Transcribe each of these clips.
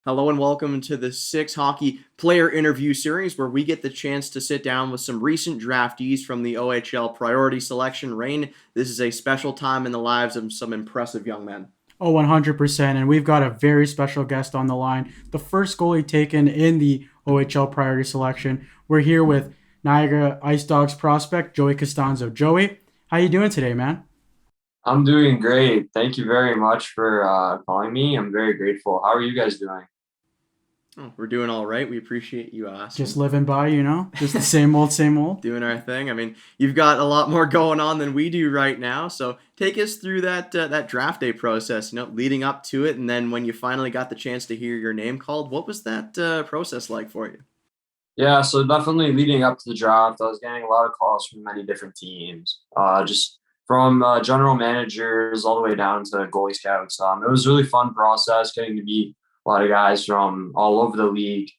Hello and welcome to the Six Hockey Player Interview Series, where we get the chance to sit down with some recent draftees from the OHL Priority Selection reign. This is a special time in the lives of some impressive young men. Oh, 100%. And we've got a very special guest on the line. The first goalie taken in the OHL priority selection. We're here with Niagara IceDogs prospect, Joey Costanzo. Joey, how you doing today, man? I'm doing great. Thank you very much for calling me. I'm very grateful. How are you guys doing? Oh, we're doing all right. We appreciate you Just asking. living by, just the same old, same old. Doing our thing. I mean, you've got a lot more going on than we do right now. So take us through that draft day process. Leading up to it, and then when you finally got the chance to hear your name called, what was that process like for you? Yeah, so definitely leading up to the draft, I was getting a lot of calls from many different teams, just from general managers all the way down to goalie scouts. It was a really fun process getting to meet a lot of guys from all over the league,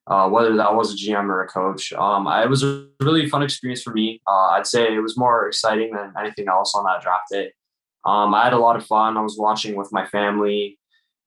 whether that was a GM or a coach. It was a really fun experience for me. I'd say it was more exciting than anything else on that draft day. I had a lot of fun. I was watching with my family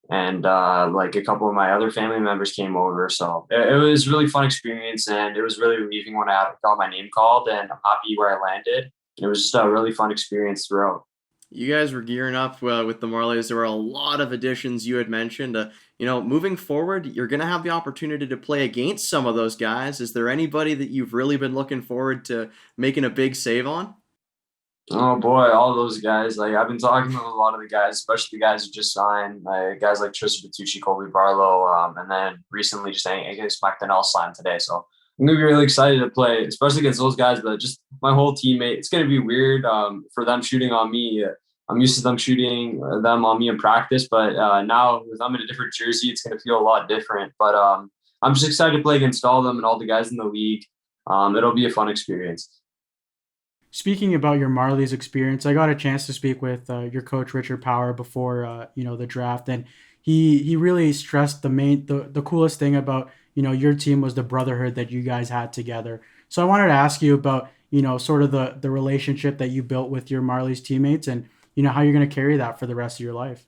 and like a couple of my other family members came over. So it was a really fun experience, and it was really relieving when I got my name called, and I'm happy where I landed. It was just a really fun experience throughout. You guys were gearing up with the Marlies. There were a lot of additions you had mentioned. Moving forward, you're going to have the opportunity to play against some of those guys. Is there anybody that you've really been looking forward to making a big save on? Oh boy, all those guys. Like I've been talking to a lot of the guys, especially the guys who just signed, like guys like Tristan Bertucci, Colby Barlow, and then recently just against McDonnell signed today. So I'm gonna be really excited to play, especially against those guys. But just my whole teammate, it's gonna be weird for them shooting on me. I'm used to them shooting them on me in practice, but now with them in a different jersey, it's gonna feel a lot different. But I'm just excited to play against all of them and all the guys in the league. It'll be a fun experience. Speaking about your Marlies experience, I got a chance to speak with your coach Richard Power before the draft, and he really stressed the coolest thing about your team was the brotherhood that you guys had together. So I wanted to ask you about sort of the relationship that you built with your Marlies teammates, and how you're going to carry that for the rest of your life.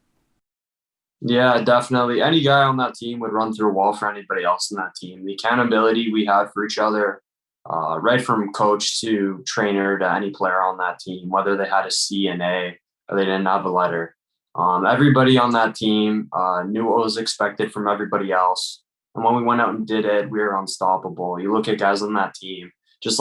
Yeah, definitely. Any guy on that team would run through a wall for anybody else in that team. The accountability we had for each other, right from coach to trainer to any player on that team, whether they had a C and A or they didn't have a letter. Everybody on that team knew what was expected from everybody else. And when we went out and did it, we were unstoppable. You look at guys on that team, just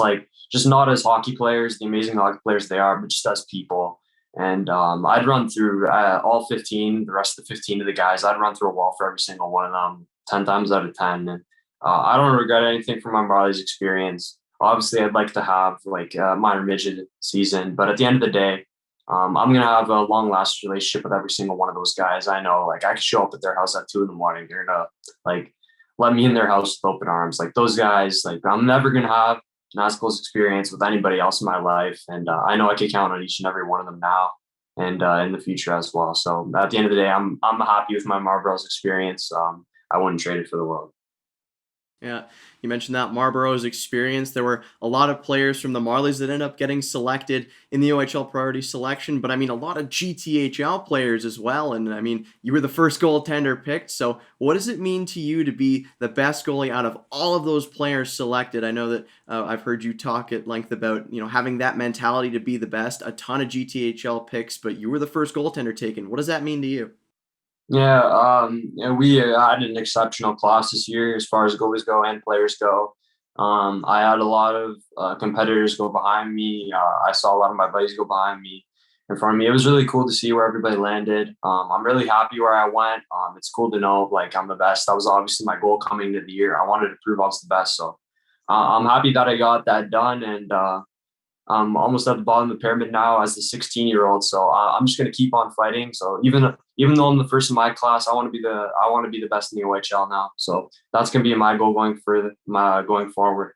not as hockey players, the amazing hockey players they are, but just as people. And I'd run through all 15, the rest of the 15 of the guys. I'd run through a wall for every single one of them 10 times out of 10. And I don't regret anything from my Marlies experience. Obviously, I'd like to have like a minor midget season, but at the end of the day, I'm going to have a long lasting relationship with every single one of those guys. I know like I could show up at their house at 2 in the morning. They're going to like let me in their house with open arms. Like those guys, like I'm never going to have an as close experience with anybody else in my life. And I know I can count on each and every one of them now and in the future as well. So at the end of the day, I'm happy with my Marlboros experience. I wouldn't trade it for the world. Yeah, you mentioned that Marlboros experience. There were a lot of players from the Marlies that ended up getting selected in the OHL priority selection, but I mean, a lot of GTHL players as well. And I mean, you were the first goaltender picked. So, what does it mean to you to be the best goalie out of all of those players selected? I know that I've heard you talk at length about having that mentality to be the best. A ton of GTHL picks, but you were the first goaltender taken. What does that mean to you? Yeah, we had an exceptional class this year as far as goalies go and players go. I had a lot of competitors go behind me. I saw a lot of my buddies go behind me, in front of me. It was really cool to see where everybody landed. I'm really happy where I went. It's cool to know like I'm the best. That was obviously my goal coming into the year. I wanted to prove I was the best. So I'm happy that I got that done, and I'm almost at the bottom of the pyramid now as the 16-year-old. So I'm just going to keep on fighting. So even though I'm the first in my class, I want to be the best in the OHL now. So that's going to be my goal going forward.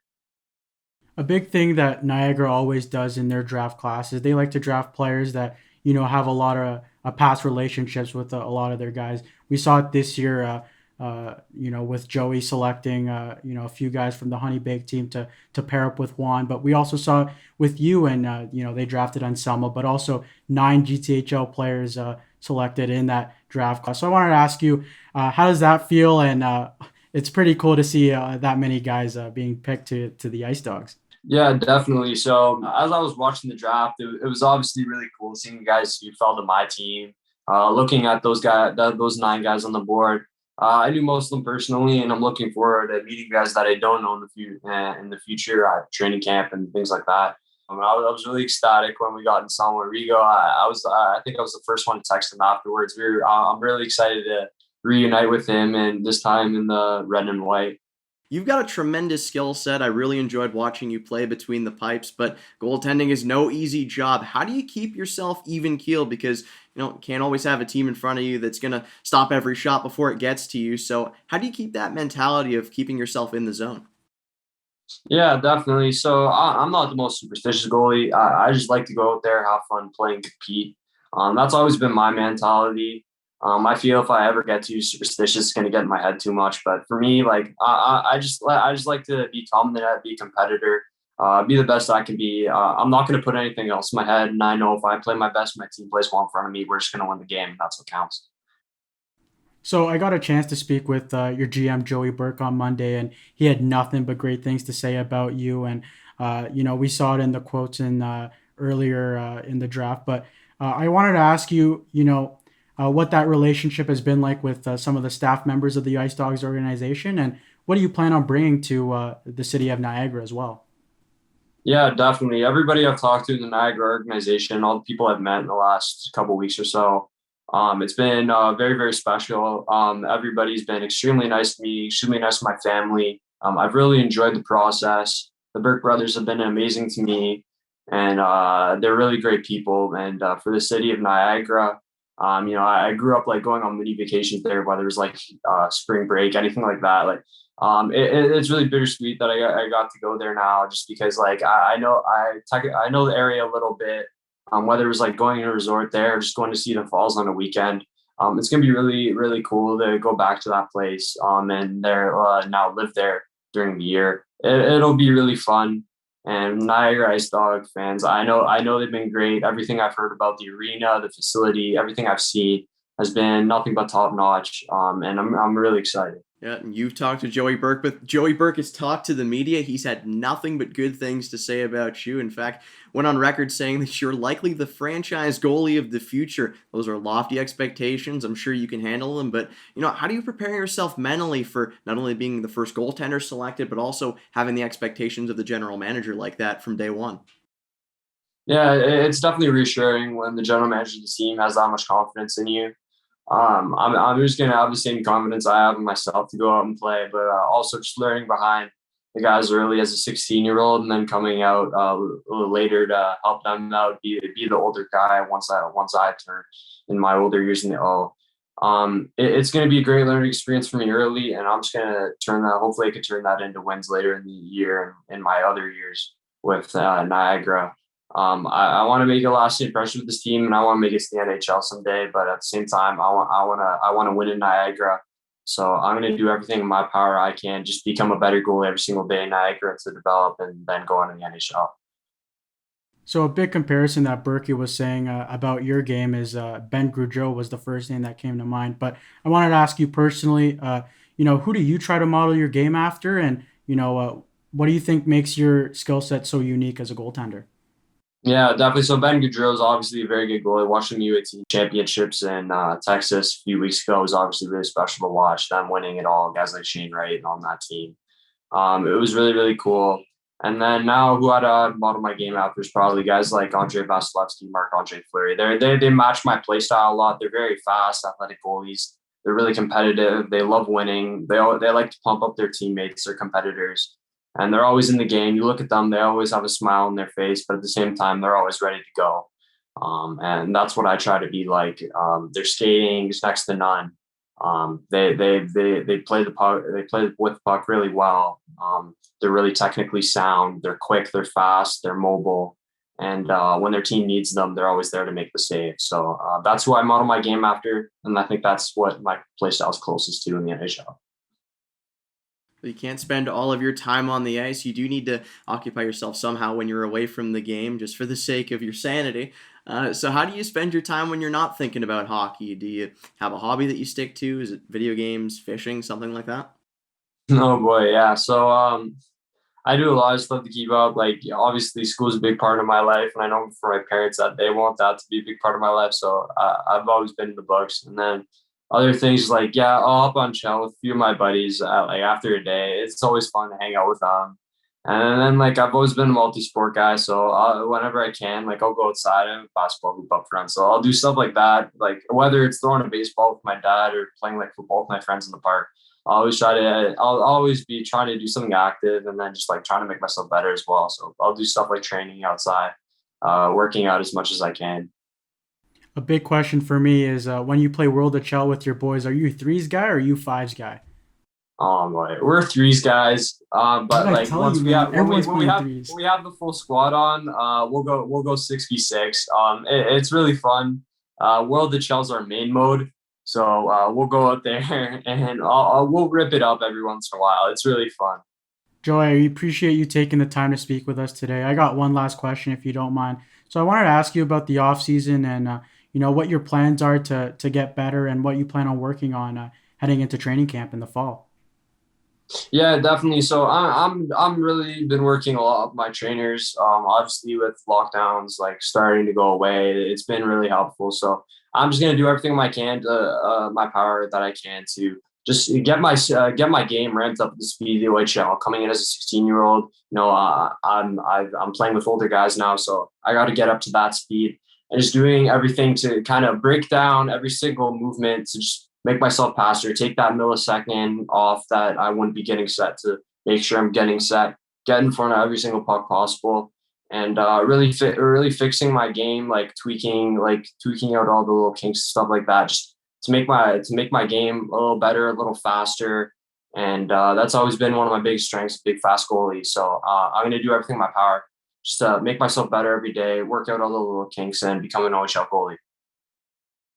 A big thing that Niagara always does in their draft class is they like to draft players that have a lot of past relationships with a lot of their guys. We saw it this year, with Joey selecting a few guys from the Honey Bake team to pair up with Juan. But we also saw it with you, and they drafted Anselmo, but also 9 GTHL players selected in that draft class. So I wanted to ask you, how does that feel? And it's pretty cool to see that many guys being picked to the Ice Dogs. Yeah, definitely. So as I was watching the draft, it was obviously really cool seeing the guys who fell to my team. Looking at those 9 guys on the board, I knew most of them personally, and I'm looking forward to meeting guys that I don't know in the future at training camp and things like that. I was really ecstatic when we got in San Rodrigo. I think I was the first one to text him afterwards. I'm really excited to reunite with him, and this time in the red and white. You've got a tremendous skill set. I really enjoyed watching you play between the pipes, but goaltending is no easy job. How do you keep yourself even keel? Because can't always have a team in front of you that's going to stop every shot before it gets to you. So how do you keep that mentality of keeping yourself in the zone? Yeah, definitely. So I'm not the most superstitious goalie. I just like to go out there, have fun, play, and compete. That's always been my mentality. I feel if I ever get too superstitious, it's gonna get in my head too much. But for me, like I just like to be confident, be a competitor, be the best I can be. I'm not gonna put anything else in my head, and I know if I play my best, my team plays well in front of me, we're just gonna win the game, and that's what counts. So I got a chance to speak with your GM Joey Burke on Monday, and he had nothing but great things to say about you. And we saw it in the quotes in earlier in the draft. But I wanted to ask you, what that relationship has been like with some of the staff members of the Ice Dogs organization, and what do you plan on bringing to the city of Niagara as well? Yeah, definitely. Everybody I've talked to in the Niagara organization, all the people I've met in the last couple of weeks or so, it's been very, very special. Everybody's been extremely nice to me, extremely nice to my family. I've really enjoyed the process. The Burke brothers have been amazing to me, and they're really great people. And for the city of Niagara, I grew up like going on mini vacations there, whether it was like spring break, anything like that. Like it's really bittersweet that I got to go there now, just because like I know the area a little bit. Whether it was like going to a resort there or just going to see the falls on a weekend, it's gonna be really really cool to go back to that place. And there now live there during the year. It'll be really fun. And Niagara Ice Dog fans, I know they've been great. Everything I've heard about the arena, the facility, everything I've seen has been nothing but top notch. And I'm really excited. Yeah, and you've talked to Joey Burke, but Joey Burke has talked to the media. He's had nothing but good things to say about you. In fact, went on record saying that you're likely the franchise goalie of the future. Those are lofty expectations. I'm sure you can handle them, but how do you prepare yourself mentally for not only being the first goaltender selected, but also having the expectations of the general manager like that from day one? Yeah, it's definitely reassuring when the general manager of the team has that much confidence in you. I'm just gonna have the same confidence I have in myself to go out and play, but also just learning behind the guys early as a 16-year-old, and then coming out a little later to help them out, be the older guy once I turn in my older years in the O. It's going to be a great learning experience for me early, and I'm just going to turn that. Hopefully, I could turn that into wins later in the year and in my other years with Niagara. I want to make a lasting impression with this team, and I want to make it to the NHL someday. But at the same time, I want to win in Niagara. So I'm going to do everything in my power I can, just become a better goalie every single day in Niagara to develop, and then go on to the NHL. So a big comparison that Berkey was saying about your game is Ben Grudgeau was the first name that came to mind. But I wanted to ask you personally, who do you try to model your game after, and what do you think makes your skill set so unique as a goaltender? Yeah, definitely. So Ben Gaudreau is obviously a very good goalie. Watching you at championships in Texas a few weeks ago was obviously really special to watch. Them winning it all, guys like Shane Wright on that team. It was really, really cool. And then now who I'd model my game after is probably guys like Andre Vasilevsky, Marc-Andre Fleury. They match my play style a lot. They're very fast, athletic goalies. They're really competitive. They love winning. They like to pump up their teammates, their competitors, and they're always in the game. You look at them; they always have a smile on their face, but at the same time, they're always ready to go. And that's what I try to be like. Their skating is next to none. They play the puck. They play with the puck really well. They're really technically sound. They're quick. They're fast. They're mobile. And when their team needs them, they're always there to make the save. So that's who I model my game after, and I think that's what my play style is closest to in the NHL. You can't spend all of your time on the ice. You do need to occupy yourself somehow when you're away from the game, just for the sake of your sanity. So how do you spend your time when you're not thinking about hockey? Do you have a hobby that you stick to? Is it video games, fishing, something like that? Oh boy, yeah. So I do a lot of stuff to keep up. Like obviously, school is a big part of my life, and I know for my parents that they want that to be a big part of my life. So I've always been in the books, and then other things like yeah, I'll hop on chill with a few of my buddies. Like after a day, it's always fun to hang out with them. And then like I've always been a multi-sport guy, so whenever I can, like I'll go outside and basketball hoop up front. So I'll do stuff like that, like whether it's throwing a baseball with my dad or playing like football with my friends in the park. I'll always be trying to do something active and then just like trying to make myself better as well. So I'll do stuff like training outside, working out as much as I can. A big question for me is when you play World of Chell with your boys, are you a threes guy or are you fives guy? Boy, we're threes guys. What But did I like tell once you, we man? have Everyone's playing when threes. we have the full squad on, we'll go 6v6. It's really fun. World of Chell's our main mode, so we'll go out there and we'll rip it up every once in a while. It's really fun. Joey, I appreciate you taking the time to speak with us today. I got one last question, if you don't mind. So I wanted to ask you about the off season and what your plans are to get better and what you plan on working on heading into training camp in the fall. Yeah, definitely. So I'm really been working a lot with my trainers. Obviously with lockdowns like starting to go away, it's been really helpful. So I'm just gonna do everything I can to my power that I can to just get my game ramped up to the speed of the OHL. Coming in as a 16-year-old, I'm playing with older guys now, so I got to get up to that speed and just doing everything to kind of break down every single movement to just make myself faster, take that millisecond off that I wouldn't be getting set to make sure I'm getting set, get in front of every single puck possible, and really fixing my game, like tweaking out all the little kinks, stuff like that, just to make my game a little better, a little faster. And that's always been one of my big strengths, big fast goalie. So I'm going to do everything in my power just to make myself better every day, work out all the little kinks, and become an OHL goalie.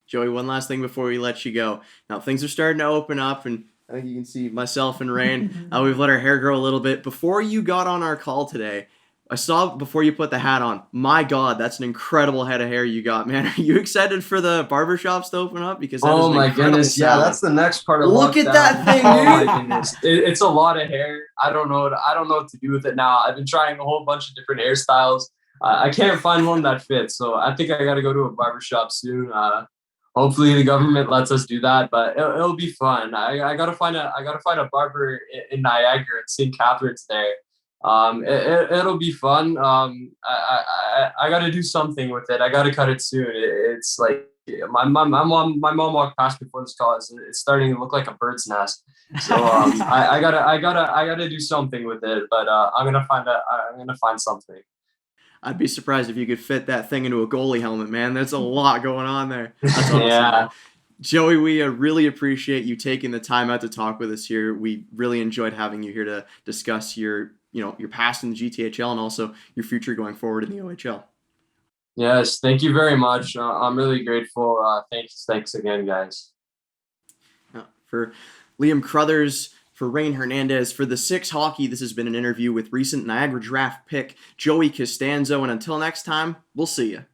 Joey, one last thing before we let you go. Now things are starting to open up, and I think you can see myself and Rain. We've let our hair grow a little bit. Before you got on our call today, I saw before you put the hat on. My God, that's an incredible head of hair you got, man. Are you excited for the barbershops to open up? Because that is Oh an my incredible goodness! Yeah, salad. that's the next part of Look at lockdown. that thing, Oh my dude. goodness, it's a lot of hair. I don't know what to do with it now. I've been trying a whole bunch of different hairstyles. I can't find one that fits, so I think I got to go to a barbershop soon. Hopefully the government lets us do that, but it'll be fun. I gotta find a barber in Niagara and St. Catharines there. It'll be fun. I got to do something with it. I got to cut it soon. It's like my mom walked past before this call. It's starting to look like a bird's nest. So I gotta do something with it. But I'm gonna find something. I'd be surprised if you could fit that thing into a goalie helmet, man. There's a lot going on there. That's awesome, Yeah. man. Joey, we really appreciate you taking the time out to talk with us here. We really enjoyed having you here to discuss your past in the GTHL and also your future going forward in the OHL. Yes. Thank you very much. I'm really grateful. Thanks again, guys. For Liam Crothers, for Rain Hernandez, for the Six Hockey, this has been an interview with recent Niagara draft pick Joey Costanzo. And until next time, we'll see you.